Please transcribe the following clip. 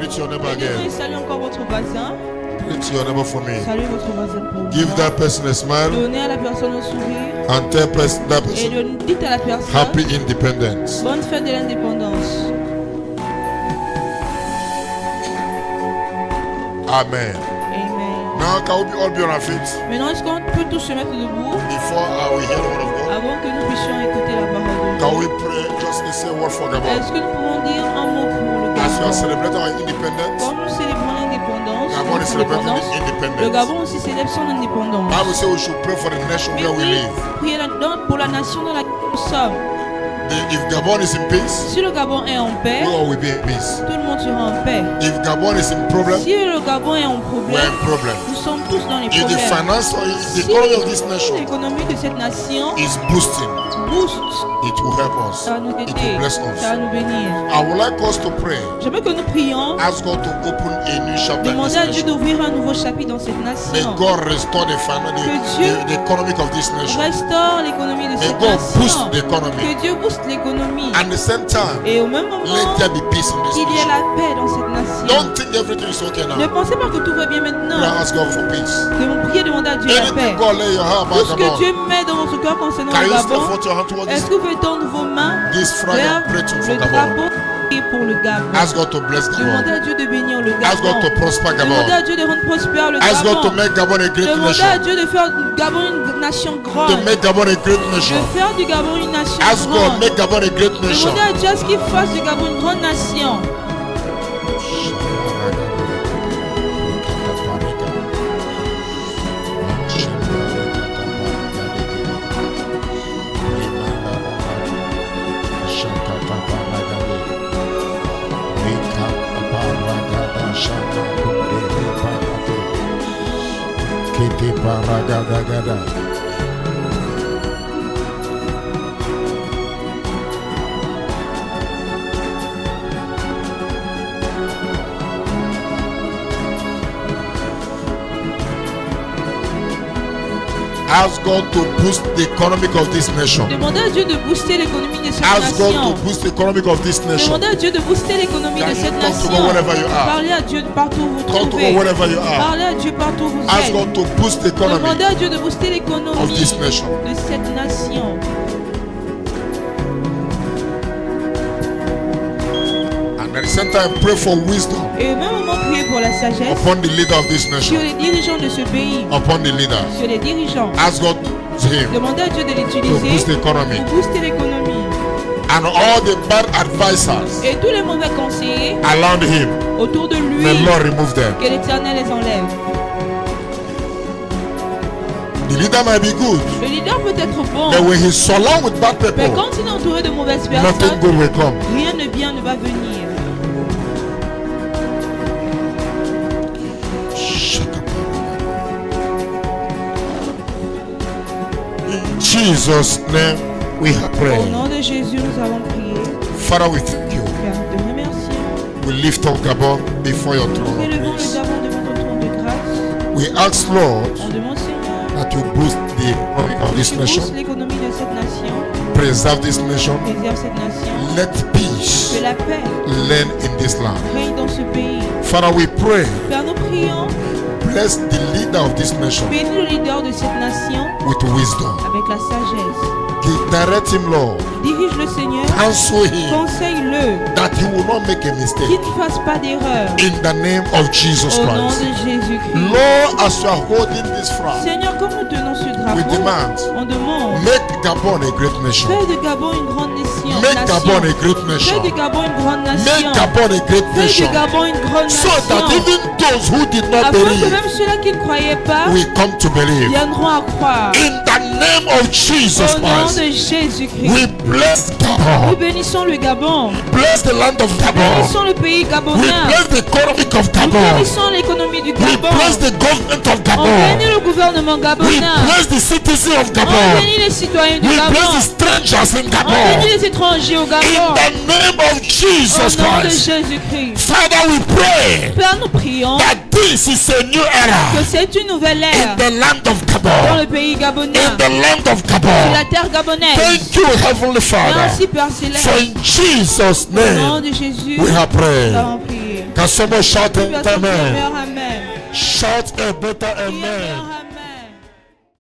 Greet your neighbor again. Salut encore votre voisin. Greet your neighbor for me. Salut votre voisin pour moi. Give that person a smile Donnez à la personne un sourire. and tell that Et person dites à la personne happy independence. bonne fête de l'indépendance. Amen. Amen. Now can we all be on our feet Maintenant, est-ce qu'on peut tous se mettre debout before we hear the word of God? avant que nous puissions écouter la parole de Can Dieu? we pray just to say a word for Gabon? Est-ce que nous pouvons dire un mot pour le As we are Gabon? celebrating our independence, Comme nous célébrons l'indépendance, Gabon is celebrating its le independence. Gabon aussi célèbre son indépendance. Bible says we should pray for the nation Mais where we oui, live. priez pour la nation dans laquelle nous sommes. If Gabon is in peace, Si le Gabon est en paix, we all will be in peace. tout le monde sera en paix. If Gabon is in problem, Si le Gabon est en we're problème, in problem. nous sommes tous dans les If the problèmes. finance or if the Si economy of this nation l'économie de cette nation is boosting, booste, it will help us. ça va nous It aider, will bless ça us. va nous bénir. I would like us to pray. J'aimerais que nous prions, Ask God to open a new chapter in demander this à Dieu nation. d'ouvrir un nouveau chapitre dans cette May nation. God restore the finance, the economic of this nation. Restaure l'économie de May cette God boost nation. the economy. Que Dieu booste l'économie. At the same time, Et au même moment, let there be peace in this qu'il y ait nation. la paix dans cette nation. Don't think everything is okay Ne now. pensez pas que tout va bien Pray, maintenant. ask God for peace. Priez, demander à Dieu la paix. Anything God lay your heart Tout about ce que Gabon. Dieu met dans votre cœur concernant Can le you stretch Gabon, forth your hand towards est-ce this? que vous pouvez tendre vos mains This flag vers and pray to le for Gabon. drapeau et pour le Gabon? Ask God to bless Demandez Gabon. à Dieu de bénir le Ask God Gabon. to prosper Demandez Gabon. à Dieu de rendre prospère le Ask God to Gabon. make Gabon a great Demandez à nation. Dieu de faire du Gabon une nation To grande. make Gabon a great De nation. faire du Gabon une nation Ask God, grande. make Gabon a great nation. Demandez à Dieu à ce qu'il fasse du Gabon une grande nation. Ask God to boost the economic of this nation. Demandez à Dieu de booster l'économie de cette Ask God nation. to boost the economic of this nation. Demandez à Dieu de booster l'économie Can de you cette talk to nation. God wherever you are? Parlez à Dieu partout où vous Talk to God trouvez. wherever you are. Parlez à Dieu partout où vous Ask êtes. God to boost the economy Demandez à Dieu de booster l'économie of this nation. de cette nation. And at the same time, pray for wisdom Et au même moment, priez pour la sagesse upon the leader of this sur nation. les dirigeants de ce pays. Upon the leader. Sur les dirigeants. Ask God to him Demandez à Dieu de to boost the l'utiliser economy. pour booster l'économie. And all the bad advisors Et tous les mauvais conseillers around him, autour de lui, may Lord remove them. que l'Éternel les enlève. The leader might be good, Le leader peut être bon, but when he's surrounded with bad mais people, quand il est entouré de mauvaises nothing personnes, good will come. rien de bien ne va venir. In Jesus' name we have Au prayed. nom de Jésus, nous avons prié. Father, we thank you. Père, nous te remercions. We lift up Gabon before your Nous throne of élevons le grace. Gabon devant ton trône de grâce. We ask, Lord, On demande, Seigneur, that you boost the economy of this tu nation, boostes l'économie de cette nation, preserve this nation, préserve cette nation, let peace que la paix reign in this land. règne dans ce pays. Father, we pray, Père, nous prions, bless the leader of this nation bénis le leader de cette nation with wisdom. avec la sagesse. Direct him, Lord. Dirige-le, Seigneur, Counsel him conseille-le, that he will not make a qu'il mistake. ne fasse pas d'erreur. In the name of Jesus Au nom Christ. de Jésus-Christ. Lord, as you are holding this flag, Seigneur, comme nous tenons ce we drapeau, demand, on demande, make Gabon a great nation. fais de Gabon une grande nation. Make Gabon a great Fais nation. de Gabon une grande Make nation. Gabon a great Fais nation. de Gabon une grande So that nation. even those who did not Afin que believe même ceux-là qui ne croyaient pas will come to believe. viendront à croire. In the name of Jesus Au nom Christ, de Jésus-Christ. we bless Nous Gabon. bénissons le Gabon. Bless the land of Gabon. Bénissons le pays We gabonais. bless the economy of Nous Gabon. bénissons l'économie du We Gabon. bless the government of On Gabon. bénit le gouvernement We gabonais. bless the citizens of On Gabon. bénit les citoyens du We bless the Gabon. strangers in On bénit Gabon. les étrangers au In Gabon. the name of Au Jesus nom de Christ. Jésus-Christ. Father, we pray Père, nous prions that this is a new que era c'est une nouvelle in ère the land of dans Gabon. le pays gabonais, In the land of sur la Gabon. terre gabonaise. Thank you, Heavenly Father. Merci Père For Céleste. in Jesus' Au nom name de Jésus, we have nous prayed. avons prié. Can someone shout Tu as ton amen? meilleur amen. Shout a better Crie un amen. meilleur amen.